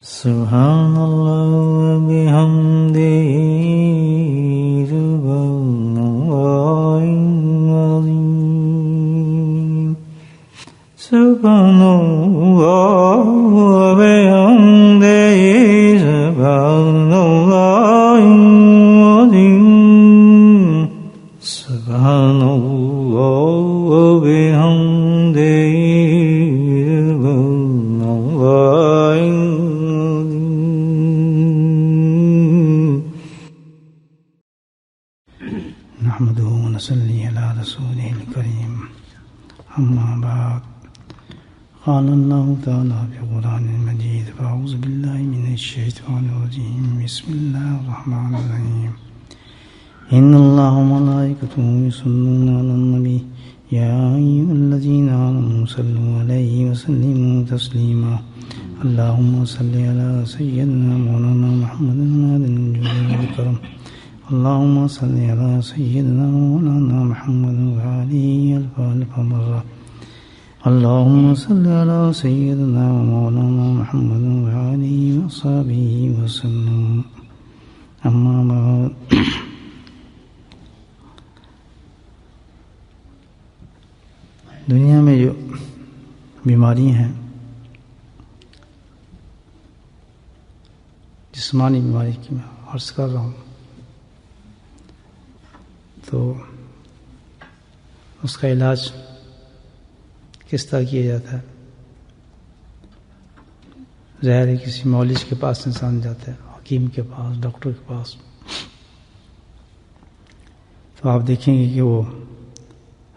سبحان اللہ وبحمدہ سبحان اللہ العظیم سبحان اللہ وبحمدہ سبحان اللہ العظیم سبحان اللہ وبحمدہ نحمده ونصلي على رسوله الكريم أما بعد قال الله تعالى في القرآن المجيد فأعوذ بالله من الشيطان الرجيم بسم الله الرحمن الرحيم إن الله وملائكته يصلون على النبي يا أيها الذين آمنوا صلوا عليه وسلموا تسليما اللهم صل على سيدنا مولانا محمد وعلى آله الكرام اللهم صل على سيدنا مولانا محمد وعلى ألف مرة اللهم صل على سيدنا مولانا محمد وعلى وصحبه وسلم أما بعد دنیا میں جو بیماری ہیں جسمانی بیماری کی میں عرض کر رہا ہوں تو اس کا علاج کس طرح کیا جاتا ہے؟ ظاہر ہے کسی معالج کے پاس انسان جاتا ہے، حکیم کے پاس، ڈاکٹر کے پاس، تو آپ دیکھیں گے کہ وہ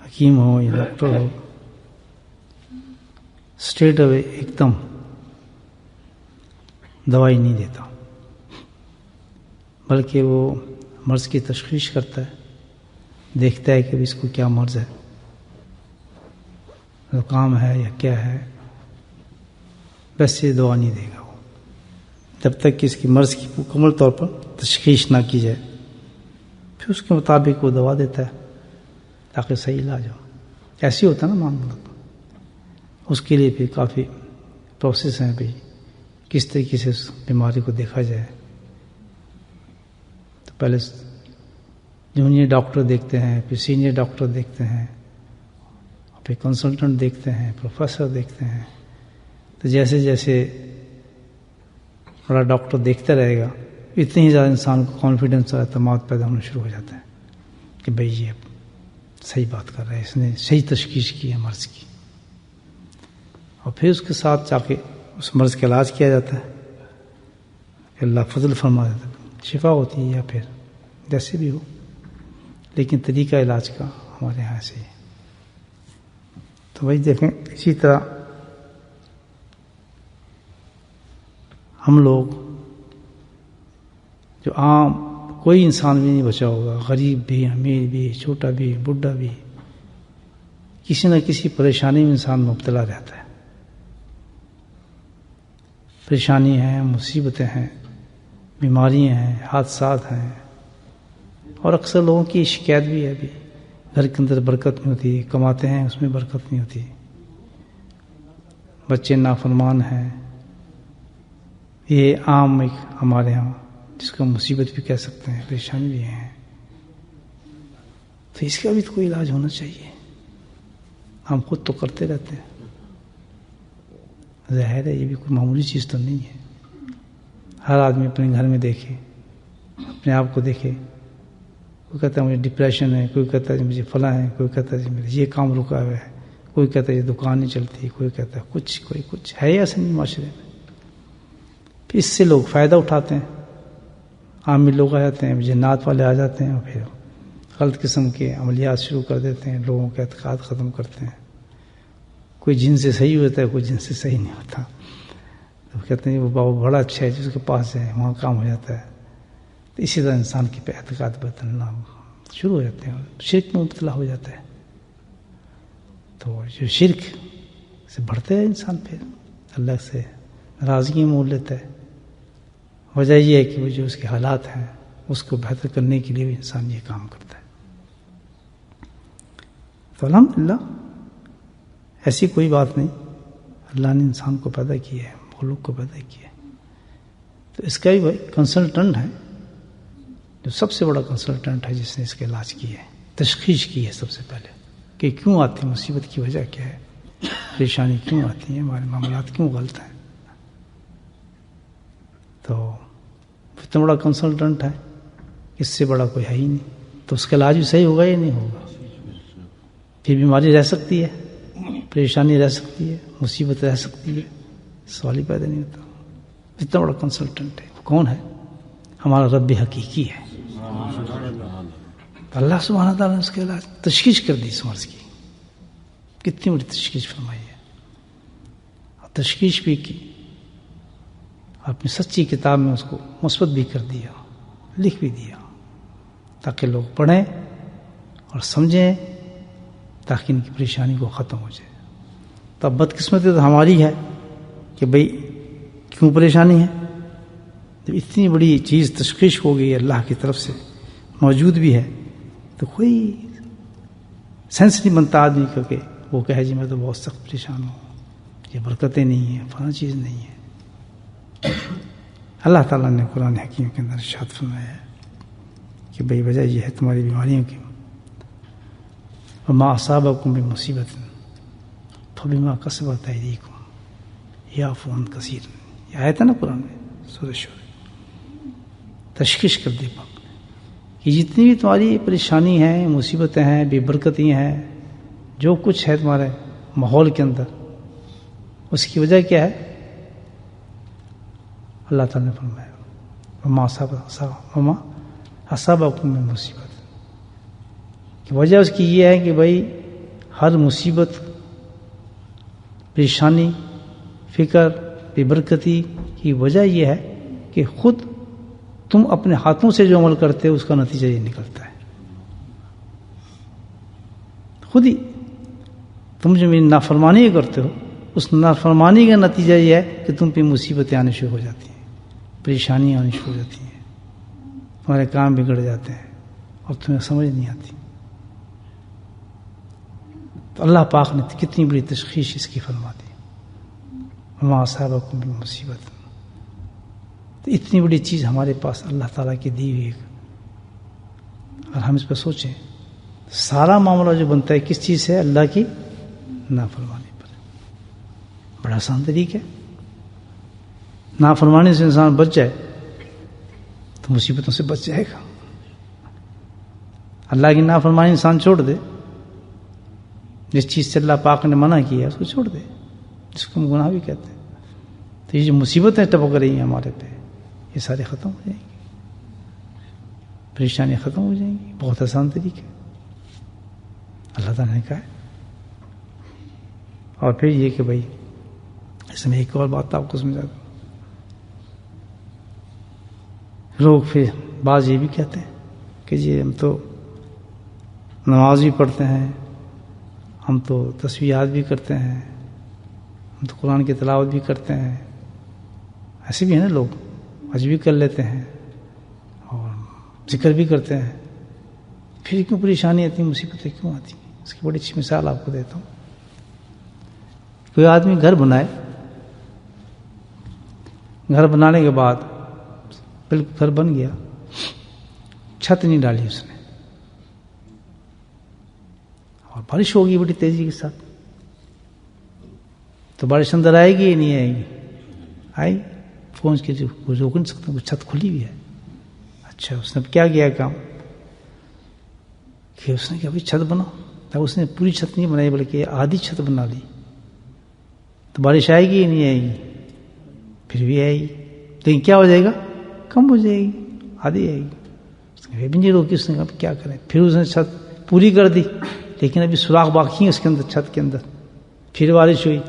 حکیم ہو یا ڈاکٹر ہو اسٹریٹ اوے ایک دم دوائی نہیں دیتا، بلکہ وہ مرض کی تشخیص کرتا ہے، دیکھتا ہے کہ اس کو کیا مرض ہے، زکام ہے یا کیا ہے، ویسے دوا نہیں دے گا وہ جب تک کہ اس کی مرض کی مکمل طور پر تشخیص نہ کی جائے، پھر اس کے مطابق وہ دوا دیتا ہے تاکہ صحیح علاج ہو۔ ایسے ہوتا ہے نا معاملہ، اس کے لیے پھر کافی پروسیس ہیں بھی، کس طریقے سے اس بیماری کو دیکھا جائے۔ تو پہلے جونیئر ڈاکٹر دیکھتے ہیں، پھر سینئر ڈاکٹر دیکھتے ہیں، پھر کنسلٹنٹ دیکھتے ہیں، پروفیسر دیکھتے ہیں۔ تو جیسے جیسے بڑا ڈاکٹر دیکھتا رہے گا اتنی ہی زیادہ انسان کو کانفیڈنس اور اعتماد پیدا ہونا شروع ہو جاتا ہے کہ بھئی یہ صحیح بات کر رہا ہے، اس نے صحیح تشخیص کی ہے مرض کی، اور پھر اس کے ساتھ جا کے اس مرض کا علاج کیا جاتا ہے کہ اللہ فضل فرما دیتا ہے، شفا ہوتی ہے یا پھر جیسے بھی ہو، لیکن طریقہ علاج کا ہمارے یہاں سے ہی۔ تو وہی دیکھیں، اسی طرح ہم لوگ جو عام کوئی انسان بھی نہیں بچا ہوگا، غریب بھی، امیر بھی، چھوٹا بھی، بڈھا بھی، کسی نہ کسی پریشانی میں انسان مبتلا رہتا ہے۔ پریشانی ہیں، مصیبتیں ہیں، بیماریاں ہیں، حادثات ہیں، اور اکثر لوگوں کی شکایت بھی ہے ابھی گھر کے اندر برکت نہیں ہوتی، کماتے ہیں اس میں برکت نہیں ہوتی، بچے نافرمان ہیں۔ یہ عام ایک ہمارے ہاں جس کو مصیبت بھی کہہ سکتے ہیں، پریشانی بھی ہیں، تو اس کا بھی تو کوئی علاج ہونا چاہیے۔ ہم خود تو کرتے رہتے ہیں، ظاہر ہے یہ بھی کوئی معمولی چیز تو نہیں ہے۔ ہر آدمی اپنے گھر میں دیکھے، اپنے آپ کو دیکھے، کوئی کہتا ہے مجھے ڈپریشن ہے، کوئی کہتا ہے مجھے فلاں ہے، کوئی کہتا ہے میرے یہ کام رکا ہوا ہے، کوئی کہتا ہے یہ دکان نہیں چلتی، کوئی کہتا ہے کچھ، کوئی کچھ ہے ایسا نہیں معاشرے میں۔ پھر اس سے لوگ فائدہ اٹھاتے ہیں، عامی لوگ آ جاتے ہیں، جنات والے آ جاتے ہیں، اور پھر غلط قسم کے عملیات شروع کر دیتے ہیں، لوگوں کے اعتقاد ختم کرتے ہیں۔ کوئی جن سے صحیح ہوتا ہے، کوئی جن سے صحیح نہیں ہوتا، تو کہتے ہیں وہ بابا بڑا اچھا ہے جس کے پاس ہے وہاں کام ہو جاتا ہے۔ تو اسی طرح انسان کے اعتقاد بدلنا شروع ہو جاتے ہیں، شرک میں مبتلا ہو جاتا ہے۔ تو جو شرک سے بڑھتا ہے انسان، پھر اللہ سے ناراضگی مول لیتا ہے۔ وجہ یہ ہے کہ وہ جو اس کے حالات ہیں اس کو بہتر کرنے کے لیے بھی انسان یہ کام کرتا ہے۔ تو الحمدللہ ایسی کوئی بات نہیں، اللہ نے انسان کو پیدا کیا ہے، مخلوق کو پیدا کیا ہے، تو اس کا بھی بھائی کنسلٹنٹ ہے، جو سب سے بڑا کنسلٹنٹ ہے، جس نے اس کا علاج کیا ہے، تشخیص کی ہے سب سے پہلے کہ کیوں آتی مصیبت کی وجہ کیا ہے، پریشانی کیوں آتی ہے، ہمارے معاملات کیوں غلط ہیں. تو اتنا بڑا کنسلٹنٹ ہے، اس سے بڑا کوئی ہے ہی نہیں. تو اس کا علاج بھی صحیح ہوگا یا نہیں ہوگا؟ پھر بیماری رہ سکتی ہے، پریشانی رہ سکتی ہے، مصیبت رہ سکتی ہے، سوال ہی پیدا نہیں ہوتا. اتنا بڑا کنسلٹنٹ ہے. کون ہے؟ ہمارا رب حقیقی ہے. اللہ سبحانہ تعالیٰ نے اس کے علاج تشخیص کر دی اس مرض کی. کتنی بڑی تشخیص فرمائی ہے، اور تشخیص بھی کی، اپنی سچی کتاب میں اس کو مثبت بھی کر دیا، لکھ بھی دیا، تاکہ لوگ پڑھیں اور سمجھیں، تاکہ ان کی پریشانی کو ختم ہو جائے. تو اب بدقسمتی تو ہماری ہے کہ بھئی کیوں پریشانی ہے؟ جب اتنی بڑی چیز تشخیص ہو گئی اللہ کی طرف سے، موجود بھی ہے، تو کوئی سینس نہیں بنتا آدمی کو کہ وہ کہے جی میں تو بہت سخت پریشان ہوں، یہ برکتیں نہیں ہیں، فلاں چیز نہیں ہے. اللہ تعالیٰ نے قرآن حکیم کے اندر ارشاد فرمایا ہے کہ بھئی وجہ یہ ہے تمہاری بیماریوں کی، وما اصابکم من مصیبت فبما کسبت ایدیکم یعفو عن کثیر. یہ آیت ہے نا قرآن میں سورہ شورى. تشخیص کر دی کہ جتنی بھی تمہاری پریشانی ہیں، مصیبتیں ہیں، بے برکتی ہیں، جو کچھ ہے تمہارے ماحول کے اندر، اس کی وجہ کیا ہے؟ اللہ تعالیٰ نے فرمایا وما اصابکم من مصیبت، کہ وجہ اس کی یہ ہے کہ بھائی ہر مصیبت، پریشانی، فکر، بے برکتی کی وجہ یہ ہے کہ خود تم اپنے ہاتھوں سے جو عمل کرتے ہو اس کا نتیجہ یہ نکلتا ہے. خود ہی تم جو میری نافرمانی کرتے ہو، اس نافرمانی کا نتیجہ یہ ہے کہ تم پہ مصیبتیں آنے شروع ہو جاتی ہیں، پریشانیاں آنی شروع ہو جاتی ہیں، تمہارے کام بگڑ جاتے ہیں اور تمہیں سمجھ نہیں آتی. تو اللہ پاک نے کتنی بڑی تشخیص اس کی فرما دی، وما اصابکم من مصیبت. تو اتنی بڑی چیز ہمارے پاس اللہ تعالیٰ کی دی ہوئی ہے. اور ہم اس پہ سوچیں، سارا معاملہ جو بنتا ہے کس چیز سے؟ اللہ کی نافرمانی پر. بڑا آسان طریقہ ہے. نافرمانی سے انسان بچ جائے تو مصیبتوں سے بچ جائے گا. اللہ کی نافرمانی انسان چھوڑ دے، جس چیز سے اللہ پاک نے منع کیا اس کو چھوڑ دے، جس کو ہم گناہ بھی کہتے ہیں. تو یہ جو مصیبتیں ٹپک رہی ہیں ہمارے پہ، یہ سارے ختم ہو جائیں گی، پریشانیاں ختم ہو جائیں گی. بہت آسان طریقہ ہے، اللہ تعالیٰ نے کہا ہے. اور پھر یہ کہ بھائی اس میں ایک اور بات آپ کو سمجھا دوں. لوگ پھر بعض یہ بھی کہتے ہیں کہ جی ہم تو نماز بھی پڑھتے ہیں، ہم تو تسبیحات بھی کرتے ہیں، ہم تو قرآن کی تلاوت بھی کرتے ہیں. ایسے بھی ہیں نا لوگ، حج بھی کر لیتے ہیں اور ذکر بھی کرتے ہیں، پھر کیوں پریشانی آتی، مصیبتیں کیوں آتی؟ اس کی بڑی اچھی مثال آپ کو دیتا ہوں. کوئی آدمی گھر بنائے، گھر بنانے کے بعد بالکل گھر بن گیا، چھت نہیں ڈالی اس نے، اور بارش ہوگی بڑی تیزی کے ساتھ، تو بارش اندر آئے گی یا نہیں آئے گی؟ آئے گی. پہنچ کے روک نہیں سکتا، چھت کھلی ہوئی ہے. اچھا اس نے کیا کیا کام کہ اس نے کہا بھائی چھت بناؤ. تب اس نے پوری چھت نہیں بنائی بلکہ آدھی چھت بنا لی. تو بارش آئے گی یا نہیں آئے گی؟ پھر بھی آئے گی، لیکن کیا ہو جائے گا؟ کم ہو جائے گی، آدھی آئے گی. اس نے بھی نہیں روکی. اس نے کہا کیا کریں؟ پھر اس نے چھت پوری کر دی، لیکن ابھی سوراخ باقی ہے اس کے اندر، چھت کے اندر. پھر بارش ہوئی،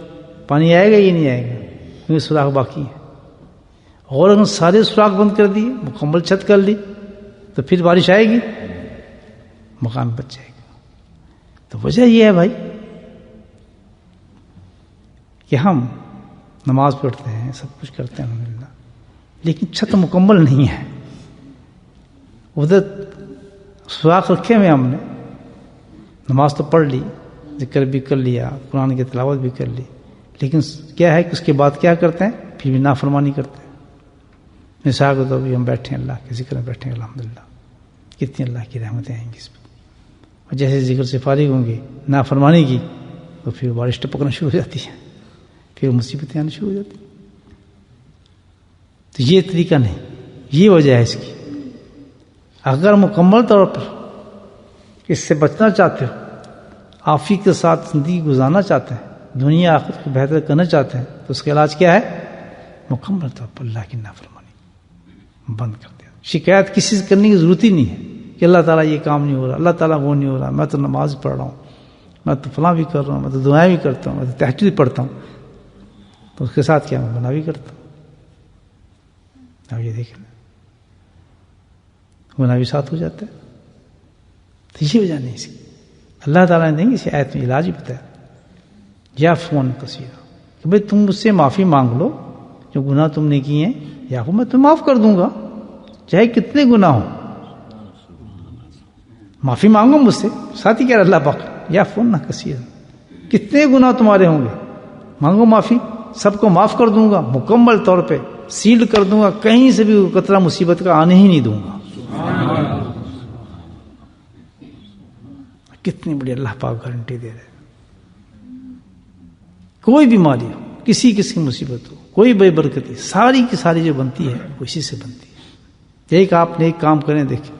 پانی آئے گا یا نہیں آئے گا؟ کیونکہ سوراخ باقی ہے. اور اگر سارے سوراخ بند کر دیے، مکمل چھت کر لی، تو پھر بارش آئے گی، مکان بچ جائے گا. تو وجہ یہ ہے بھائی کہ ہم نماز پڑھتے ہیں، سب کچھ کرتے ہیں الحمدللہ، لیکن چھت مکمل نہیں ہے. ادھر سوراخ رکھے ہوئے ہم نے، نماز تو پڑھ لی، ذکر بھی کر لیا، قرآن کی تلاوت بھی کر لی، لیکن کیا ہے کہ اس کے بعد کیا کرتے ہیں؟ پھر بھی نافرمانی کرتے ہیں، مثال کو تو ابھی ہم بیٹھے ہیں اللہ کے ذکر میں بیٹھے ہیں الحمدللہ، کتنی اللہ کی رحمتیں آئیں گی اس پر. اور جیسے ذکر سے فارغ ہوں گے نافرمانی کی تو پھر بارش ٹپکنا شروع ہو جاتی ہے، پھر مصیبتیں آنا شروع ہو جاتی ہیں. تو یہ طریقہ نہیں، یہ وجہ ہے اس کی. اگر مکمل طور پر اس سے بچنا چاہتے ہو، عافیت کے ساتھ زندگی گزارنا چاہتے ہیں، دنیا آخرت کو بہتر کرنا چاہتے ہیں، تو اس کا علاج کیا ہے؟ مکمل طور پر اللہ کی نافرمانی بند کر دیا. شکایت کسی سے کرنے کی ضرورت ہی نہیں ہے کہ اللہ تعالیٰ یہ کام نہیں ہو رہا، اللہ تعالیٰ وہ نہیں ہو رہا، میں تو نماز پڑھ رہا ہوں، میں تو فلاں بھی کر رہا ہوں، میں تو دعائیں بھی کرتا ہوں، میں تو تہجد پڑھتا ہوں، تو اس کے ساتھ کیا میں گناہ بھی کرتا ہوں. اب یہ دیکھیں گناہ بھی ساتھ ہو جاتا ہے. تو یہ وجہ نہیں اس کی. اللہ تعالیٰ نے نہیں اسی آیت میں علاج بھی بتایا، یا فون کثیرہ، کہ بھائی تم مجھ سے معافی مانگ لو جو گناہ تم نے کیے ہیں، یا وہ میں تمہیں معاف کر دوں گا چاہے کتنے گناہ ہوں. معافی مانگو مجھ سے، ساتھ ہی کہہ رہا اللہ پاک یا فون نہ کثیر، کتنے گناہ تمہارے ہوں گے مانگو معافی، سب کو معاف کر دوں گا، مکمل طور پہ سیل کر دوں گا، کہیں سے بھی قطرہ مصیبت کا آنے ہی نہیں دوں گا. کتنی بڑی اللہ پاک گارنٹی دے رہے. کوئی بیماری ہو، کسی قسم کی مصیبت ہو، کوئی بے برکتی، ساری کی ساری جو بنتی ہے وہ اسی سے بنتی ہے. ایک آپ نے ایک کام کریں، دیکھیں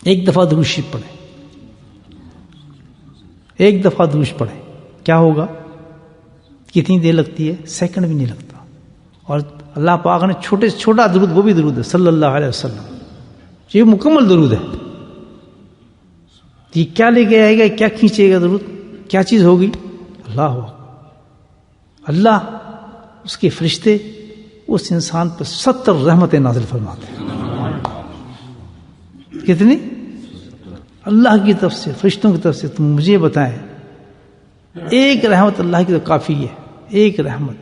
ایک دفعہ درود شریف پڑھیں، ایک دفعہ درود پڑھیں، کیا ہوگا؟ کتنی دیر لگتی ہے؟ سیکنڈ بھی نہیں لگتا. اور اللہ پاک نے چھوٹے سے چھوٹا درود، وہ بھی درود ہے صلی اللہ علیہ وسلم، یہ مکمل درود ہے. یہ کیا لے کے آئے گا، کیا کھینچے گا درود، کیا چیز ہوگی؟ اللہ اللہ اس کے فرشتے اس انسان پر 70 رحمتیں نازل فرماتے ہیں. کتنی؟ اللہ کی طرف سے، فرشتوں کی طرف سے. تم مجھے بتائیں، ایک رحمت اللہ کی تو کافی ہے. ایک رحمت،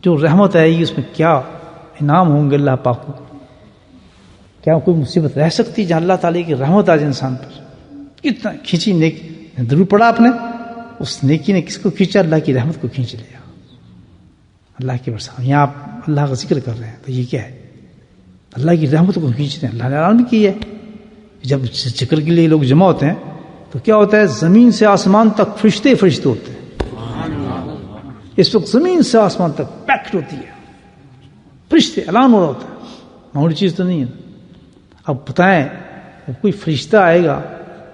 جو رحمت آئے گی اس میں کیا انعام ہوں گے اللہ پاک کو. کیا کوئی مصیبت رہ سکتی جہاں اللہ تعالیٰ کی رحمت آ جائے انسان پر؟ کتنا کھینچی نیکی، ضرور پڑھا آپ نے، اس نیکی نے کس کو کھینچا؟ اللہ کی رحمت کو کھینچ لیا، اللہ کی برسات. یہاں آپ اللہ کا ذکر کر رہے ہیں تو یہ کیا ہے؟ اللہ کی رحمت کو کھینچتے ہیں. اللہ نے اعلان کی ہے جب ذکر کے لیے لوگ جمع ہوتے ہیں تو کیا ہوتا ہے؟ زمین سے آسمان تک فرشتے فرشتے ہوتے ہیں. اس وقت زمین سے آسمان تک پیکٹ ہوتی ہے، فرشتے، اعلان ہو رہا ہوتا ہے. معمولی چیز تو نہیں ہے. اب بتائیں کوئی فرشتہ آئے گا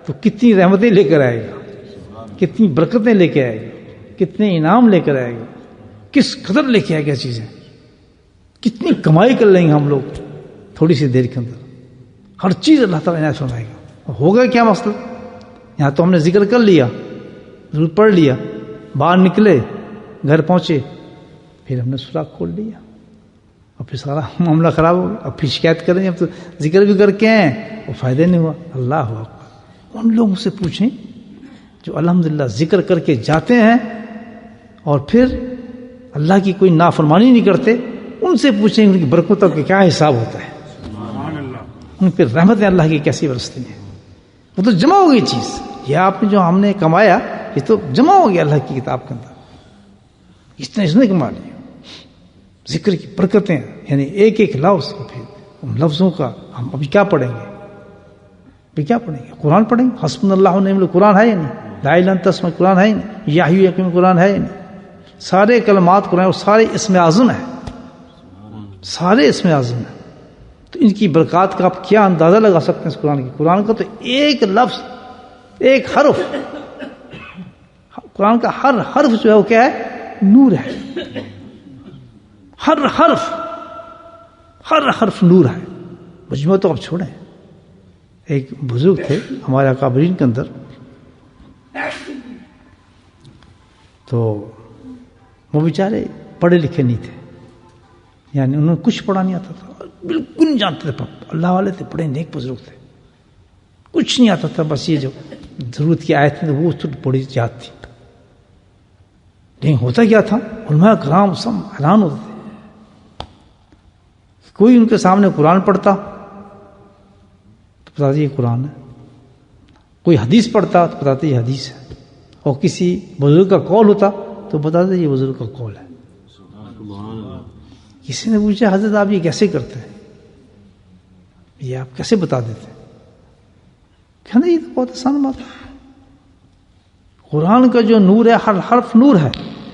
تو کتنی رحمتیں لے کر آئے گا، کتنی برکتیں لے کے آئے گا، کتنے انعام لے کر آئے گا، کس قدر لے کے آئے گا چیزیں، کتنی کمائی کر لیں گے ہم لوگ تھوڑی سی دیر کے اندر. ہر چیز اللہ تعالیٰ عنایت فرمائے گا. ہوگا کیا مسئلہ؟ یہاں تو ہم نے ذکر کر لیا، ضرور پڑھ لیا، باہر نکلے، گھر پہنچے، پھر ہم نے سوراخ کھول لیا اور پھر سارا معاملہ خراب ہو گیا. اب پھر شکایت کریں، اب تو ذکر بھی کر کے ہیں وہ فائدہ نہیں ہوا. اللہ اکبر. ان لوگوں سے پوچھیں جو الحمدللہ ذکر کر کے جاتے ہیں اور پھر اللہ کی کوئی نافرمانی نہیں کرتے. ان سے پوچھیں ان کی برکتوں کا کیا حساب ہوتا ہے، ان پہ رحمتیں اللہ کی کیسی برستی ہیں. وہ تو جمع ہو گئی چیز. یہ آپ نے جو ہم نے کمایا یہ تو جمع ہو گیا اللہ کی کتاب کے اندر. اس نے کما لیا. ذکر کی برکتیں، یعنی ایک ایک لفظ، پھر ان لفظوں کا ہم ابھی کیا پڑھیں گے؟ ابھی کیا پڑھیں گے؟ قرآن پڑھیں گے. حسبنا اللہ ونعم الوکیل قرآن ہے یا نہیں؟ لا الہ الا انت قرآن ہے یا نہیں؟ یا حی یا قیوم قرآن ہے یا نہیں؟ سارے کلمات قرآن اور سارے اسم اعظم ہیں، سارے اسم اعظم ہیں. تو ان کی برکات کا آپ کیا اندازہ لگا سکتے ہیں اس قرآن کی. قرآن کا تو ایک لفظ، ایک حرف، قرآن کا ہر حرف جو ہے وہ کیا ہے؟ نور ہے. ہر حرف نور ہے. مجموعہ تو آپ چھوڑیں. ایک بزرگ تھے ہمارے اکابرین کے اندر، تو وہ بیچارے پڑھے لکھے نہیں تھے، یعنی انہوں نے کچھ پڑھا نہیں آتا تھا، بالکل نہیں جانتے تھے. اللہ والے تھے، پڑھے نیک بزرگ تھے، کچھ نہیں آتا تھا. بس یہ جو ضرورت کی آیت تھی وہ بڑی یاد تھی. لیکن ہوتا کیا تھا؟ علماء کرام سب حیران ہوتے تھے. کوئی ان کے سامنے قرآن پڑھتا تو بتاتے یہ قرآن ہے، کوئی حدیث پڑھتا تو بتاتے یہ حدیث ہے، اور کسی بزرگ کا قول ہوتا تو بتاتے یہ بزرگ کا قول ہے. کسی نے پوچھا حضرت آپ یہ کیسے کرتے ہیں، یہ آپ کیسے بتا دیتے ہیں؟ کہنا یہ تو بہت آسان بات ہے، قرآن کا جو نور ہے ہر حرف نور ہے،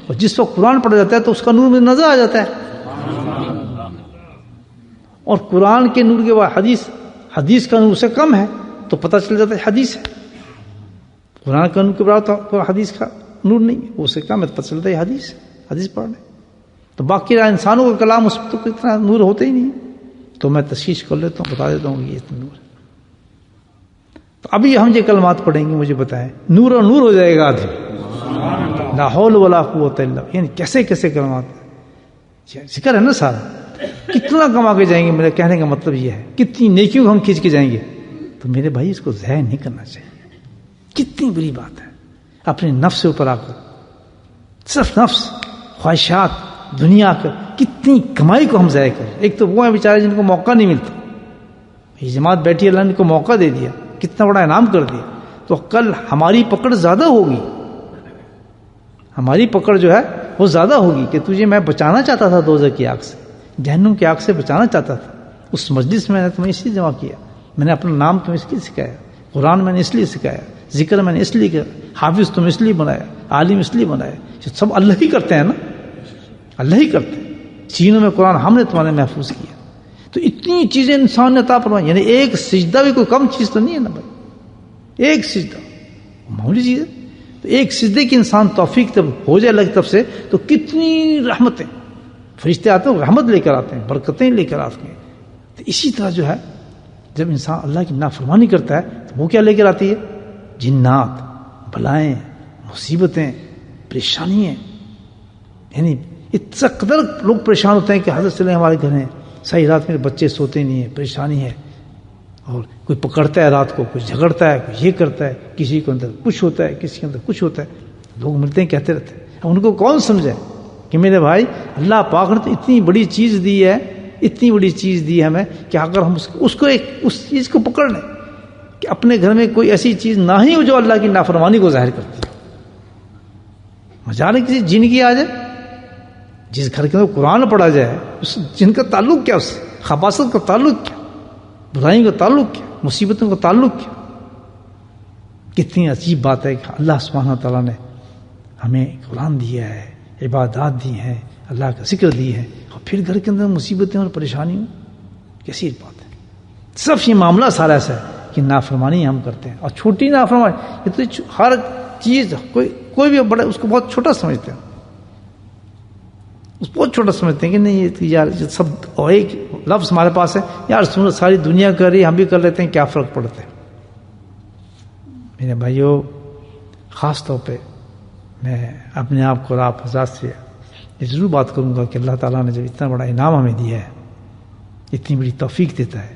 اور جس وقت قرآن پڑھا جاتا ہے تو اس کا نور مجھے نظر آ جاتا ہے، اور قرآن کے نور کے بعد حدیث کا نور سے کم ہے تو پتہ چل جاتا ہے حدیث ہے، قرآن کا نور کے بعد تو حدیث کا نور نہیں ہے، وہ سے کم ہے تو پتہ چلتا ہے حدیث پڑھنے، تو باقی انسانوں کا کلام اس تو اتنا نور ہوتا ہی نہیں، تو میں تشخیص کر لیتا ہوں، بتا دیتا ہوں یہ اتنا نور ہے۔ تو ابھی ہم یہ کلمات پڑھیں گے، مجھے بتائیں نور اور نور ہو جائے گا آدمی، لا حول ولا قوت الا باللہ، یعنی کیسے کیسے کلمات، ذکر ہے نا سارا، کتنا کما کے جائیں گے، میرے کہنے کا مطلب یہ ہے، کتنی نیکیوں ہم کھینچ کے جائیں گے، تو میرے بھائی اس کو ضائع نہیں کرنا چاہیے، کتنی بڑی بات ہے، اپنے نفس سے اوپر آ کر صرف نفس، خواہشات، دنیا کا کتنی کمائی کو ہم ضائع کریں۔ ایک تو وہ ہیں بیچارے جن کو موقع نہیں ملتا، یہ جماعت بیٹھی، اللہ نے ان کو موقع دے دیا، کتنا بڑا انعام کر دیا، تو کل ہماری پکڑ زیادہ ہوگی، ہماری پکڑ جو ہے وہ زیادہ ہوگی کہ تجھے میں بچانا چاہتا تھا دوزخ کی آگ سے، جہنم کی آگ سے بچانا چاہتا تھا، اس مجلس میں نے تمہیں اس لیے جمع کیا، میں نے اپنا نام تمہیں اس لیے سکھایا، قرآن میں نے اس لیے سکھایا، ذکر میں نے اس لیے کیا، حافظ تم اس لیے بنایا، عالم اس لیے بنایا، سب اللہ ہی کرتے ہیں نا، اللہ ہی کرتے ہیں، سینوں میں قرآن ہم نے تمہارے محفوظ کیا، تو اتنی چیزیں انسان نے عطا فرمائی، یعنی ایک سجدہ بھی کوئی کم چیز تو نہیں ہے نا بھائی، ایک سجدہ معمولی چیز ہے، تو ایک سجدے کی انسان توفیق جب ہو جائے اللہ کی طرف سے تو کتنی رحمتیں، فرشتے آتے ہیں رحمت لے کر آتے ہیں، برکتیں لے کر آتے ہیں، تو اسی طرح جو ہے جب انسان اللہ کی نافرمانی کرتا ہے تو وہ کیا لے کر آتی ہے، جنات، بلائیں، مصیبتیں، پریشانیاں، یعنی اتنا قدر لوگ پریشان ہوتے ہیں کہ حضرت صلی اللہ ہمارے گھر ہیں، صحیح رات میں بچے سوتے نہیں ہیں، پریشانی ہے، اور کوئی پکڑتا ہے رات کو، کوئی جھگڑتا ہے، کوئی یہ کرتا ہے، کسی کے اندر کچھ ہوتا ہے، کسی کے اندر کچھ ہوتا ہے، لوگ ملتے ہیں کہتے رہتے ہیں، ان کو کون سمجھے کہ میرے بھائی اللہ پاک نے تو اتنی بڑی چیز دی ہے، اتنی بڑی چیز دی ہے ہمیں کہ اگر ہم اس کو اس چیز کو پکڑ لیں کہ اپنے گھر میں کوئی ایسی چیز نہ ہی ہو جو اللہ کی نافرمانی کو ظاہر کرتی ہے، مجال کسی جن کی آ جائے، جس گھر کے اندر قرآن پڑھا جائے، اس جن کا تعلق کیا، اس سے خباثت کا تعلق کیا، برائیوں کا تعلق کیا، مصیبتوں کا تعلق کیا، کتنی عجیب بات ہے کہ اللہ سبحانہ تعالیٰ نے ہمیں قرآن دیا ہے، عبادات دی ہیں، اللہ کا ذکر دی ہے، اور پھر گھر کے اندر مصیبتیں اور پریشانیوں، کیسی بات ہے، سب یہ معاملہ سارا ایسا ہے کہ نافرمانی ہم کرتے ہیں، اور چھوٹی نافرمانی، یہ تو ہر چیز کوئی بھی بڑا اس کو بہت چھوٹا سمجھتے ہیں، اس بہت چھوٹا سمجھتے ہیں کہ نہیں یہ یار سب، اور ایک لفظ ہمارے پاس ہے یار ساری دنیا کر رہی ہے ہم بھی کر لیتے ہیں، کیا فرق پڑتا ہے؟ میرے بھائیوں، خاص طور پہ میں اپنے آپ کو آپ حضرات سے یہ ضرور بات کروں گا کہ اللہ تعالیٰ نے جب اتنا بڑا انعام ہمیں دیا ہے، اتنی بڑی توفیق دیتا ہے،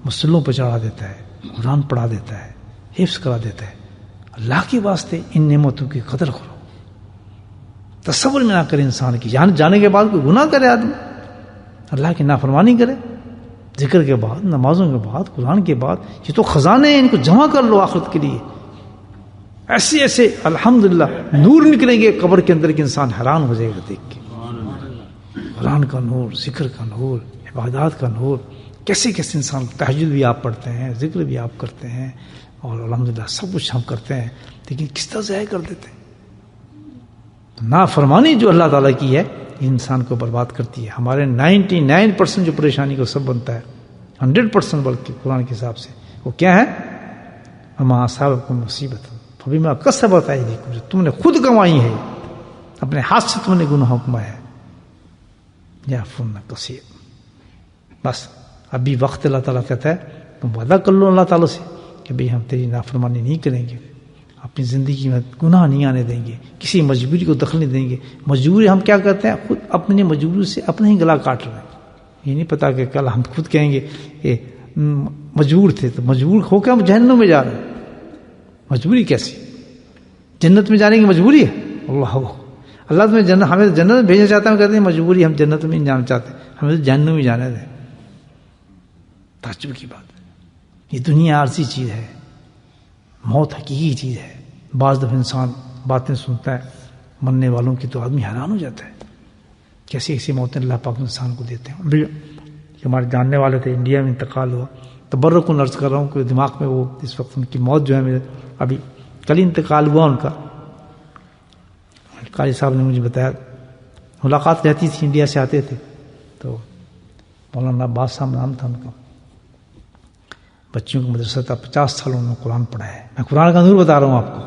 مسلوں پہ چڑھا دیتا ہے، قرآن پڑھا دیتا ہے، حفظ کرا دیتا ہے، اللہ کے واسطے ان نعمتوں کی قدر کرو، تصور میں نہ کرے انسان کی جانے کے بعد کوئی گناہ کرے آدمی، اللہ کی نافرمانی کرے، ذکر کے بعد، نمازوں کے بعد، قرآن کے بعد، یہ تو خزانے ہیں، ان کو جمع کر لو آخرت کے لیے، ایسے ایسے الحمدللہ نور نکلیں گے قبر کے اندر کہ انسان حیران ہو جائے گا دیکھ کے، قرآن کا نور، ذکر کا نور، عبادات کا نور، کیسے کیسے انسان، تہجد بھی آپ پڑھتے ہیں، ذکر بھی آپ کرتے ہیں، اور الحمدللہ سب کچھ ہم کرتے ہیں، لیکن کس طرح ضائع کر دیتے ہیں؟ نافرمانی جو اللہ تعالیٰ کی ہے یہ انسان کو برباد کرتی ہے۔ ہمارے 99% جو پریشانی کو سب بنتا ہے، 100% بلکہ قرآن کے حساب سے وہ کیا ہے؟ وما اصابکم مصیبت فبما کسبت ایدیکم، جو تم نے خود کمائی ہے، اپنے ہاتھ سے تم نے گناہ کمایا ہے، یعفو عن کثیر۔ بس ابھی وقت اللہ تعالیٰ کہتا ہے تم وعدہ کر لو اللہ تعالیٰ سے کہ بھئی ہم تیری نافرمانی نہیں کریں گے، اپنی زندگی میں گناہ نہیں آنے دیں گے، کسی مجبوری کو دخل نہیں دیں گے۔ مجبوری ہم کیا کرتے ہیں؟ خود اپنی مجبوری سے اپنے ہی گلا کاٹ رہے ہیں، یہ نہیں پتا کہ کل ہم خود کہیں گے کہ مجبور تھے، تو مجبور ہو کے ہم جہنم میں جا رہے ہیں۔ مجبوری کیسی؟ جنت میں جانے کی مجبوری ہے؟ اللہ تمہیں جنت، ہمیں جنت میں بھیجنا چاہتا ہے، ہم کہتے ہیں مجبوری، ہم جنت میں نہیں جانا چاہتے، ہمیں تو جہنم میں جانے دیں۔ تعجب کی بات ہے، یہ دنیا عارضی چیز ہے، موت حقیقی چیز ہے۔ بعض دفعہ انسان باتیں سنتا ہے مرنے والوں کی تو آدمی حیران ہو جاتا ہے، کیسی ایسی موتیں اللہ پاک انسان کو دیتے ہیں. ابھی ہمارے جاننے والے تھے, انڈیا میں انتقال ہوا, تبرکن عرض کر رہا ہوں کہ دماغ میں وہ اس وقت ان کی موت جو ہے میرے ابھی کل انتقال ہوا ان کا. قاری صاحب نے مجھے بتایا, ملاقات رہتی تھی, انڈیا سے آتے تھے, تو مولانا عباس صاحب نام تھا ان کا. بچوں کو مدرسہ تھا, 50 سال انہوں نے قرآن پڑھایا ہے. میں قرآن کا نور بتا رہا ہوں آپ کو,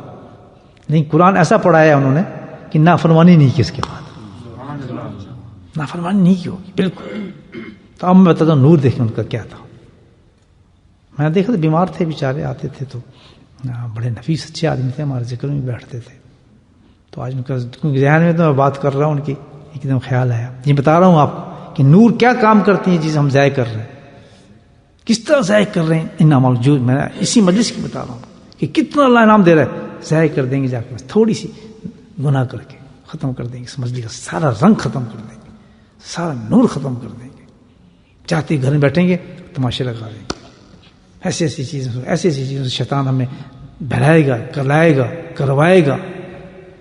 لیکن قرآن ایسا پڑھایا انہوں نے کہ نافرمانی نہیں کی, اس کے بعد نافرمانی نہیں کی ہوگی بالکل. تو اب میں بتاتا ہوں نور دیکھیں ان کا کیا تھا. میں نے دیکھا تو بیمار تھے بیچارے, آتے تھے تو بڑے نفیس اچھے آدمی تھے, ہمارے ذکر میں بیٹھتے تھے. تو آج ان کا ذہن میں تو میں بات کر رہا ہوں ان کی ایک دم خیال آیا. یہ بتا رہا ہوں آپ کو کہ نور کیا کام کرتی ہے چیز ہم ضائع کر رہے ہیں, کس طرح ضائع کر رہے ہیں ان عمل. جو میں اسی مجلس کی بتا رہا ہوں کہ کتنا اللہ انعام دے رہا ہے, ضائع کر دیں گے جا کے, بس تھوڑی سی گناہ کر کے ختم کر دیں گے, سمجھ لیجیے سارا رنگ ختم کر دیں گے, سارا نور ختم کر دیں گے. چاہتے گھر میں بیٹھیں گے تماشے لگا دیں گے. ایسی ایسی چیزوں سے شیطان ہمیں بہلائے گا, کرلائے گا, کروائے گا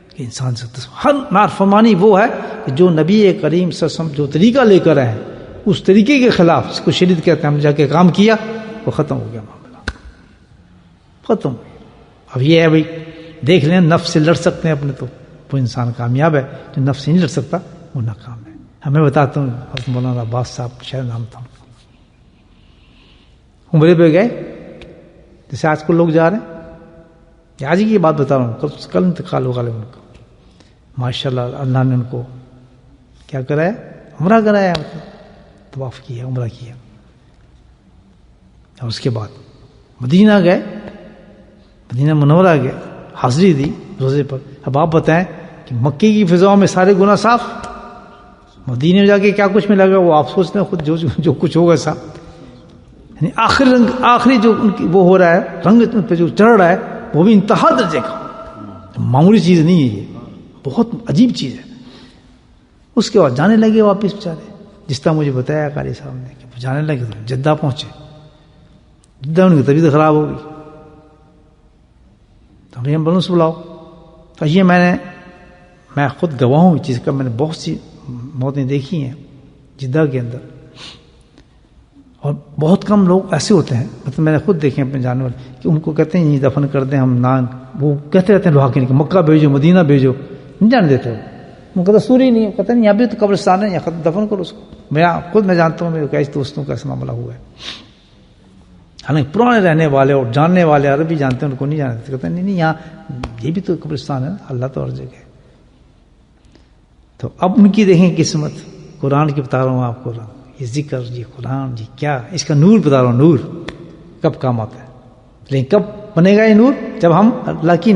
کہ انسان سے ہر نافرمانی وہ ہے کہ جو نبی کریم صلی اللہ علیہ وسلم جو طریقہ لے کر آئے ہیں اس طریقے کے خلاف, اس کو شریعت کہتے ہیں, ہم نے جا کے کام کیا وہ ختم ہو گیا معاملہ, ختم. اب یہ ہے بھائی دیکھ لیں, نفس سے لڑ سکتے ہیں اپنے تو وہ انسان کامیاب ہے, جو نفس سے نہیں لڑ سکتا وہ ناکام ہے. ہمیں بتاتا ہوں حضرت مولانا عباس صاحب شاید نام تھا, عمرے پہ گئے جیسے آج کل لوگ جا رہے ہیں, آج کی یہ بات بتا رہا ہوں, کل انتقال ہوگا ان کا. ماشاء اللہ اللہ نے ان کو کیا کرایا, عمرہ کرایا, طواف کیا, عمرہ کیا. اور اس کے بعد مدینہ گئے, مدینہ منورہ گئے, حاضری دی روزے پر. اب آپ بتائیں کہ مکے کی فضاؤں میں سارے گناہ صاف, مدینے میں جا کے کیا کچھ ملا گا وہ آپ سوچتے ہیں خود, جو کچھ ہوگا صاحب. یعنی آخری جو ان کی وہ ہو رہا ہے, رنگ ان پہ جو چڑھ رہا ہے وہ بھی انتہا درجے کا, معمولی چیز نہیں ہے, یہ بہت عجیب چیز ہے. اس کے بعد جانے لگے واپس بیچارے, جس طرح مجھے بتایا قاری صاحب نے کہ وہ جانے لگے تو جدہ پہنچے. جدہ ان کی طبیعت خراب ہو گئی, تو ہمیں ایمبولینس بلاؤ. تو یہ میں خود گواہ ہوں اس چیز کا, میں نے بہت سی موتیں دیکھی ہیں جدہ کے اندر, اور بہت کم لوگ ایسے ہوتے ہیں, مطلب میں نے خود دیکھے اپنے جاننے والے کہ ان کو کہتے ہیں یہ دفن کر دیں ہم, نہ وہ کہتے رہتے ہیں لوہا کے, مکہ بھیجو, مدینہ بھیجو, نہیں جانے دیتے. ان کا دستور ہی نہیں ہے, کہتے ہیں یہاں بھی تو قبرستان ہے, یہاں دفن کرو اس کو. میں خود میں جانتا ہوں, میرے کئی دوستوں کا ایسا معاملہ ہوا ہے. حالانکہ پرانے رہنے والے اور جاننے والے عربی جانتے ہیں, ان کو نہیں جانتے, کہتے ہیں نہیں یہاں یہ بھی تو قبرستان ہے, اللہ تو ہر جگہ ہے. تو اب ان کی دیکھیں قسمت, قرآن کی بتا رہا ہوں آپ کو, یہ ذکر, یہ قرآن, یہ کیا, اس کا نور بتا رہا ہوں, نور کب کام آتا ہے. لیکن کب بنے گا یہ نور, جب ہم اللہ کی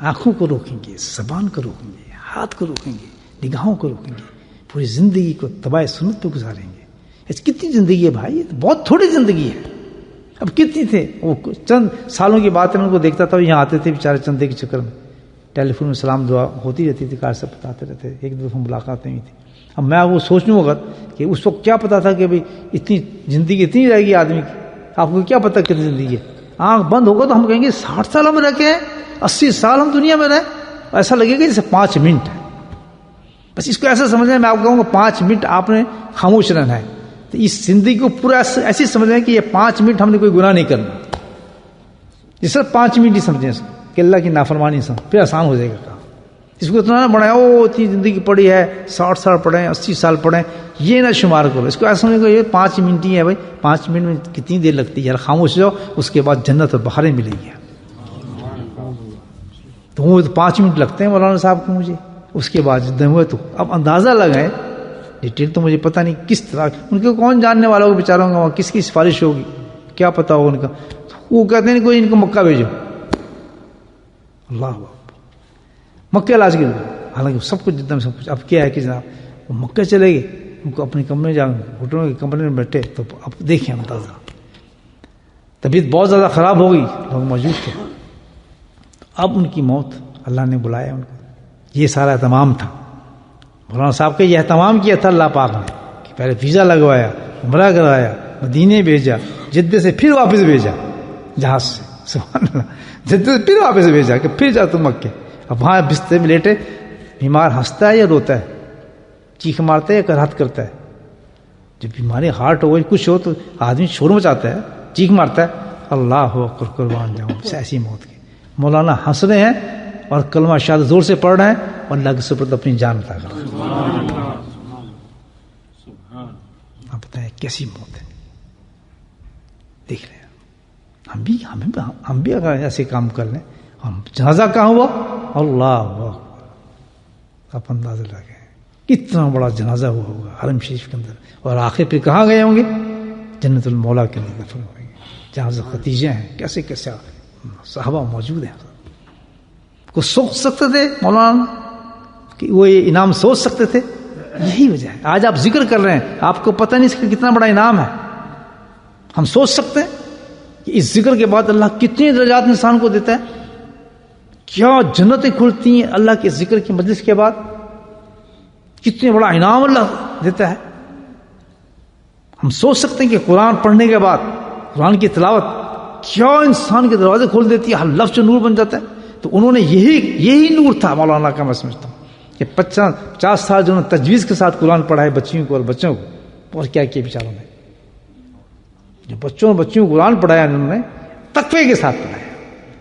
آنکھوں کو روکیں گے, زبان کو روکیں گے, ہاتھ کو روکیں گے, نگاہوں کو روکیں گے, پوری زندگی کو تباہ سنت پہ گزاریں گے. کتنی زندگی ہے بھائی, بہت تھوڑی زندگی ہے. اب کتنی تھے, وہ چند سالوں کی بات ہے, میں ان کو دیکھتا تھا یہاں آتے تھے بیچارے چندے کے چکر میں, ٹیلی فون میں سلام دعا ہوتی رہتی تھی, کار سے بتاتے رہتے, ایک دو ملاقاتیں ہوئی تھیں. اب میں وہ سوچنے وقت کہ اس وقت کیا پتا تھا کہ بھائی اتنی زندگی اتنی رہے گی آدمی کی, آپ کو کیا پتا کتنی زندگی ہے. آنکھ بند ہوگا تو ہم کہیں گے 60 سال ہم رکھے ہیں, 80 سال ہم دنیا میں رہے, ایسا لگے گا جیسے 5 منٹ ہے. بس اس کو ایسا سمجھنا ہے, میں آپ کو کہوں گا 5 منٹ آپ نے خاموش رہنا ہے, تو اس زندگی کو پورا ایسی سمجھنا ہے کہ یہ 5 منٹ ہم نے کوئی گناہ نہیں کرنا. یہ صرف 5 منٹ ہی سمجھیں اس کو کہ اللہ کی نافرمانی سمجھ, پھر آسان ہو جائے گا کام. اس کو اتنا نہ بڑھائیں, اتنی زندگی پڑی ہے, 60 سال پڑھیں, 80 سال پڑھیں, یہ نہ شمار کرو. اس کو ایسا سمجھیں کہ یہ 5 منٹ ہی ہے بھائی, 5 منٹ میں کتنی دیر لگتی ہے یار, خاموش جاؤ, اس کے بعد جنت اور بہاریں ملے گی. تو وہ 5 منٹ لگتے ہیں مولانا صاحب کو مجھے, اس کے بعد جتنے ہوئے تو اب اندازہ لگائیں, ڈیٹیل تو مجھے پتہ نہیں کس طرح, ان کو کون جاننے والا ہوگا بیچاروں کا, کس کی سفارش ہوگی, کیا پتا ہوگا ان کا. وہ کہتے ہیں کوئی ان کو مکہ بھیجو, اللہ مکہ علاج کے لیے, حالانکہ سب کچھ جتنا سب کچھ. اب کیا ہے کہ جناب وہ مکہ چلے گئے, ان کو اپنے کمرے میں جا, گھٹنوں کے کمرے میں بیٹھے, تو اب دیکھیں اندازہ, طبیعت بہت زیادہ خراب ہو گئی, لوگ موجود تھے. اب ان کی موت اللہ نے بلایا ان کو. یہ سارا اہتمام تھا مولانا صاحب کا, یہ اہتمام کیا تھا اللہ پاک نے کہ پہلے ویزا لگوایا, عمرہ کرایا, مدینے بھیجا, جدے سے پھر واپس بھیجا جہاز سے, سبحان اللہ, جدے سے پھر واپس بھیجا کہ پھر جا تم مکے. اب وہاں بستر میں لیٹے, بیمار ہنستا ہے یا روتا ہے, چیخ مارتا ہے یا کراہت کرتا ہے؟ جب بیماری ہارٹ ہو کچھ ہو تو آدمی شور مچاتا ہے، چیخ مارتا ہے اللہ اکبر قربان جاؤں ایسی موت کی۔ مولانا ہنس رہے ہیں اور کلمہ شہادت زور سے پڑھ رہے ہیں اور اللہ کے سپرد اپنی جان عطا کر رہے ہیں۔ آپ بتائیں کیسی موت ہے؟ دیکھ رہے ہیں ہم بھی اگر ایسے کام کر لیں، ہم جنازہ کہاں ہوا اللہ اکبر، آپ اندازہ لگائیں کتنا بڑا جنازہ ہوا ہوگا حرم شریف کے اندر، اور آخر پہ کہاں گئے ہوں گے؟ جنت المولا کے اندر دفن ہوئیں گے، جہاں خدیجہ ہیں، کیسے کیسے صحابہ موجود ہیں۔ کو سوچ سکتے تھے مولانا کہ وہ یہ انعام سوچ سکتے تھے؟ یہی وجہ ہے آج آپ ذکر کر رہے ہیں، آپ کو پتہ نہیں اس کا کتنا بڑا انعام ہے۔ ہم سوچ سکتے ہیں کہ اس ذکر کے بعد اللہ کتنے درجات انسان کو دیتا ہے، کیا جنتیں کھلتی ہیں اللہ کے ذکر کی مجلس کے بعد، کتنے بڑا انعام اللہ دیتا ہے۔ ہم سوچ سکتے ہیں کہ قرآن پڑھنے کے بعد قرآن کی تلاوت کیا انسان کے دروازے کھول دیتی ہے، ہر لفظ نور بن جاتا ہے۔ تو انہوں نے یہی نور تھا مولانا کا، میں سمجھتا ہوں کہ 50 سال جو انہوں نے تجویز کے ساتھ قرآن پڑھائے بچیوں کو اور بچوں کو، اور کیا کیا بیچاروں نے، جو بچوں کو قرآن پڑھایا انہوں نے تقوی کے ساتھ پڑھایا،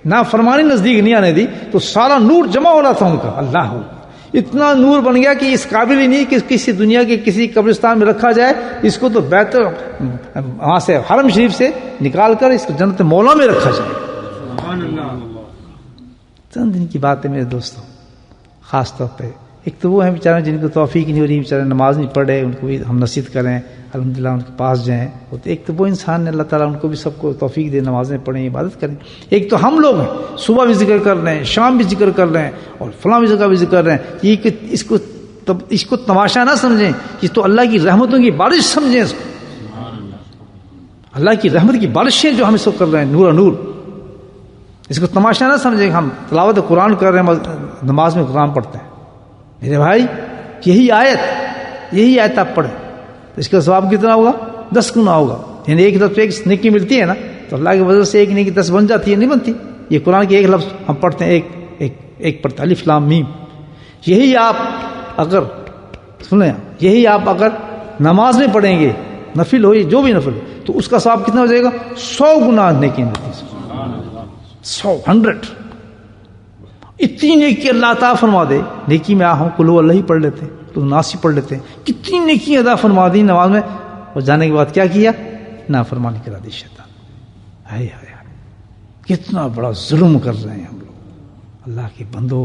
نافرمانی نزدیک نہیں آنے دی، تو سارا نور جمع ہو رہا تھا ان کا، اللہ اتنا نور بن گیا کہ اس قابل ہی نہیں کہ کسی دنیا کے کسی قبرستان میں رکھا جائے، اس کو تو بیت وہاں سے حرم شریف سے نکال کر اس کو جنت مولا میں رکھا جائے۔ سبحان اللہ۔ چند دن کی بات ہے میرے دوستوں، خاص طور پہ ایک تو وہ ہیں بیچارے جن کو توفیق نہیں ہو رہی، بیچارے نماز نہیں پڑھ رہے، ان کو بھی ہم نصیحت کریں الحمدللہ ان کے پاس جائیں۔ ایک تو وہ انسان نے اللہ تعالیٰ ان کو بھی سب کو توفیق دے، نمازیں پڑھیں، عبادت کریں۔ ایک تو ہم لوگ ہیں صبح بھی ذکر کر رہے ہیں، شام بھی ذکر کر رہے ہیں، اور فلاں بھی جگہ بھی ذکر کر رہے ہیں، یہ کہ اس کو تماشا نہ سمجھیں، یہ تو اللہ کی رحمتوں کی بارش سمجھیں، اس کو اللہ کی رحمت کی بارشیں جو ہم اس کو کر رہے ہیں، نور نور، اس کو تماشا نہ سمجھیں۔ ہم تلاوت قرآن کر رہے ہیں، نماز میں قرآن پڑھتے ہیں، میرے بھائی یہی آیت آپ پڑھیں تو اس کا ثواب کتنا ہوگا؟ 10 گنا ہوگا، یعنی ایک لفظ ایک نیکی ملتی ہے نا، تو اللہ کی وجہ سے ایک نیکی 10 بن جاتی ہے، نہیں بنتی۔ یہ قرآن کے ایک لفظ ہم پڑھتے ہیں، ایک پڑھتے ہیں الف لام میم، یہی آپ اگر نماز میں پڑھیں گے، نفل ہو جو بھی نفل ہو، تو اس کا ثواب کتنا ہو جائے گا؟ 100 گنا نیکی ملتی ہے، 100 اتنی نیکی اللہ عطا فرما دے۔ نیکی میں ہم کلو اللہ ہی پڑھ لیتے ہیں، تو ناس ہی پڑھ لیتے ہیں، کتنی نیکی عطا فرما دی نماز میں، اور جانے کے بعد کیا کیا؟ نافرمانی کرا دی شیطان۔ ہائے ہائے کتنا بڑا ظلم کر رہے ہیں ہم لوگ۔ اللہ کے بندو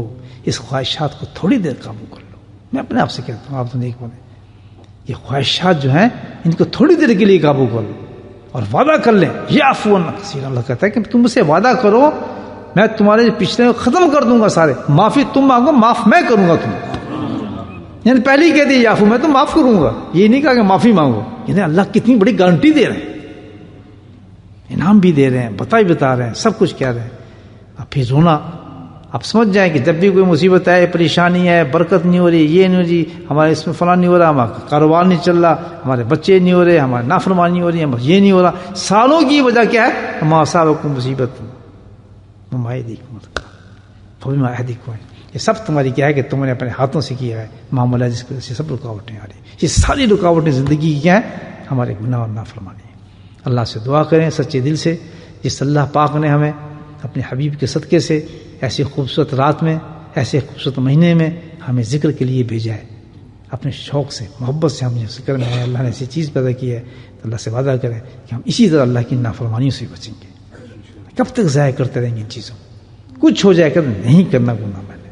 اس خواہشات کو تھوڑی دیر قابو کر لو، میں اپنے آپ سے کہتا ہوں، آپ تو نہیں بولے، یہ خواہشات جو ہیں ان کو تھوڑی دیر کے لیے قابو کر لو اور وعدہ کر لیں، یا عفو کثیر، اللہ کہتا ہے کہ تم سے وعدہ کرو میں تمہارے پچھلے ختم کر دوں گا سارے، معافی تم مانگو معاف میں کروں گا تم، یعنی پہلے ہی کہہ دیا یافو میں تو معاف کروں گا، یہ نہیں کہا کہ معافی مانگو۔ یعنی اللہ کتنی بڑی گارنٹی دے رہے ہیں، انعام بھی دے رہے ہیں، بتا رہے ہیں، سب کچھ کہہ رہے ہیں۔ اب پھر رونا، آپ سمجھ جائیں کہ جب بھی کوئی مصیبت آئے، پریشانی ہے، برکت نہیں ہو رہی، یہ نہیں ہو رہی، ہمارے اس میں فلاں نہیں ہو رہا، ہمارا کاروبار نہیں چل رہا، ہمارے بچے نہیں ہو رہے، ہمارے نافرمانی نہیں ہو رہی، ہمارا یہ نہیں ہو رہا، سالوں کی وجہ کیا ہے؟ ہمارا سالوں کو مصیبت یہ سب تمہاری کیا ہے کہ تم نے اپنے ہاتھوں سے کیا ہے معاملہ، جس کی وجہ سے سب رکاوٹیں آ رہی ہیں۔ یہ ساری رکاوٹیں زندگی کی کیا ہے؟ ہمارے گناہ اور نافرمانی ہے۔ اللہ سے دعا کریں سچے دل سے، جس اللہ پاک نے ہمیں اپنے حبیب کے صدقے سے ایسی خوبصورت رات میں، ایسے خوبصورت مہینے میں ہمیں ذکر کے لیے بھیجا ہے، اپنے شوق سے محبت سے ہم نے ذکر میں ہے، اللہ نے ایسی چیز پیدا کی ہے، تو اللہ سے وعدہ کریں کہ ہم اسی طرح اللہ کی نافرمانیوں سے بچیں گے۔ کب تک ضائع کرتے رہیں گے ان چیزوں؟ کچھ ہو جائے کر نہیں کرنا گناہ میں نے۔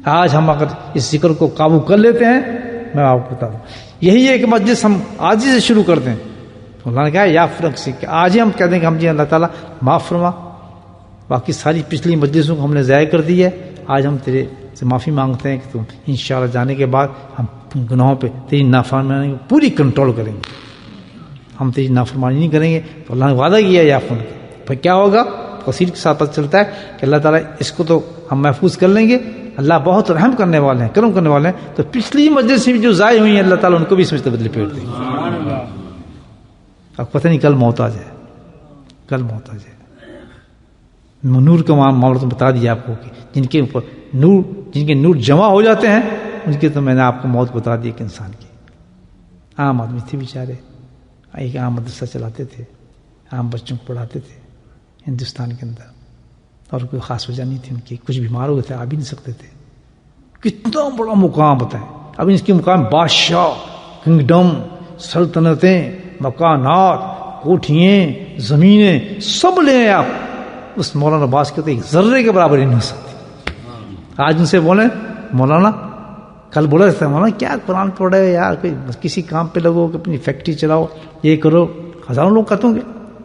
آج ہم اگر اس ذکر کو قابو کر لیتے ہیں، میں آپ کو بتا دوں، یہی ایک مجلس ہم آج ہی سے شروع کرتے ہیں، تو اللہ نے کہا یا فرق سے کہ آج ہی ہم کہہ دیں کہ ہم جی اللہ تعالیٰ معاف فرما، باقی ساری پچھلی مجلسوں کو ہم نے ضائع کر دی ہے، آج ہم تیرے سے معافی مانگتے ہیں کہ تم انشاءاللہ جانے کے بعد ہم گناہوں پہ تیری نافرمانی کو پوری کنٹرول کریں گے، ہم تیری نافرمانی نہیں کریں گے۔ تو اللہ نے وعدہ کیا یا فن کے، پھر کیا ہوگا؟ تفصیل کے ساتھ پتہ چلتا ہے کہ اللہ تعالیٰ اس کو تو ہم محفوظ کر لیں گے، اللہ بہت رحم کرنے والے ہیں، کرم کرنے والے ہیں، تو پچھلی مجلس میں جو ضائع ہوئی ہیں اللہ تعالیٰ ان کو بھی اس میں بدلے پیٹ دیں گے۔ اب پتہ نہیں کل موت آ جائے، کل موت آ جائے۔ نور کا معاملہ تو بتا دیا آپ کو کہ جن کے اوپر نور، جن کے نور جمع ہو جاتے ہیں ان کی تو میں نے آپ کو موت بتا دی ایک انسان کی. عام آدمی تھے بیچارے, ایک عام مدرسہ چلاتے تھے, عام بچوں کو پڑھاتے تھے ہندوستان کے اندر, اور کوئی خاص وجہ نہیں تھی ان کی, کچھ بیمار ہو گئے تھے, آ بھی نہیں سکتے تھے. کتنا بڑا مقام بتائیں. اب اس کے مقام بادشاہ, کنگڈم, سلطنتیں, مکانات, کوٹھیاں, زمینیں سب لے آپ, اس مولانا عباس کے تو ایک ذرے کے برابر ہی نہیں ہو سکتی. آج ان سے بولیں مولانا, کل بولا تھا مولانا کیا قرآن پڑھ رہے یار, کوئی کسی کام پہ لگو, اپنی فیکٹری چلاؤ, یہ کرو. ہزاروں لوگ کہتے ہوں گے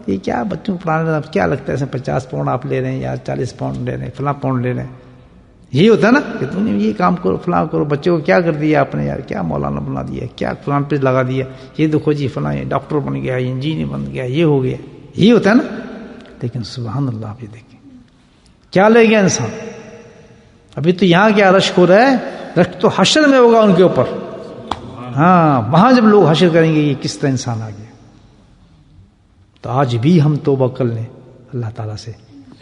یہ کیا بچوں کو پڑھانے, کیا لگتا ہے 50 پاؤنڈ آپ لے رہے ہیں یا 40 پاؤنڈ لے رہے ہیں, فلاں پاؤنڈ لے رہے ہیں. یہی ہوتا ہے نا کہ تم نے یہ کام کرو, فلاں کرو. بچے کو کیا کر دیا آپ نے یار, کیا مولانا بنا دیا, کیا قرآن پہ لگا دیا, یہ دیکھو جی فلاں ڈاکٹر بن گیا, انجینئر بن گیا, یہ ہو گیا. یہی ہوتا ہے نا. لیکن سبحان اللہ, آپ یہ دیکھیں کیا لے گیا انسان. ابھی تو یہاں کیا رشک ہو رہا ہے, رشک تو حشر میں ہوگا ان کے اوپر. ہاں وہاں جب لوگ حشر کریں گے یہ کس طرح انسان آ گیا. تو آج بھی ہم توبہ کر لیں اللہ تعالیٰ سے.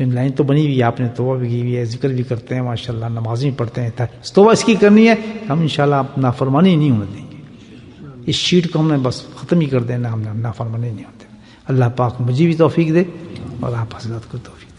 لائن تو بنی ہوئی ہے, آپ نے توبہ بھی کی ہوئی ہے, ذکر بھی کرتے ہیں ماشاءاللہ, نماز بھی پڑھتے ہیں. توبہ اس کی کرنی ہے, ہم انشاءاللہ نافرمانی نہیں ہونے دیں گے. اس شیٹ کو ہم نے بس ختم ہی کر دینا, ہم نے نافرمانی نہیں ہوتے. اللہ پاک مجھے بھی توفیق دے اور آپ حضرات کو توفیق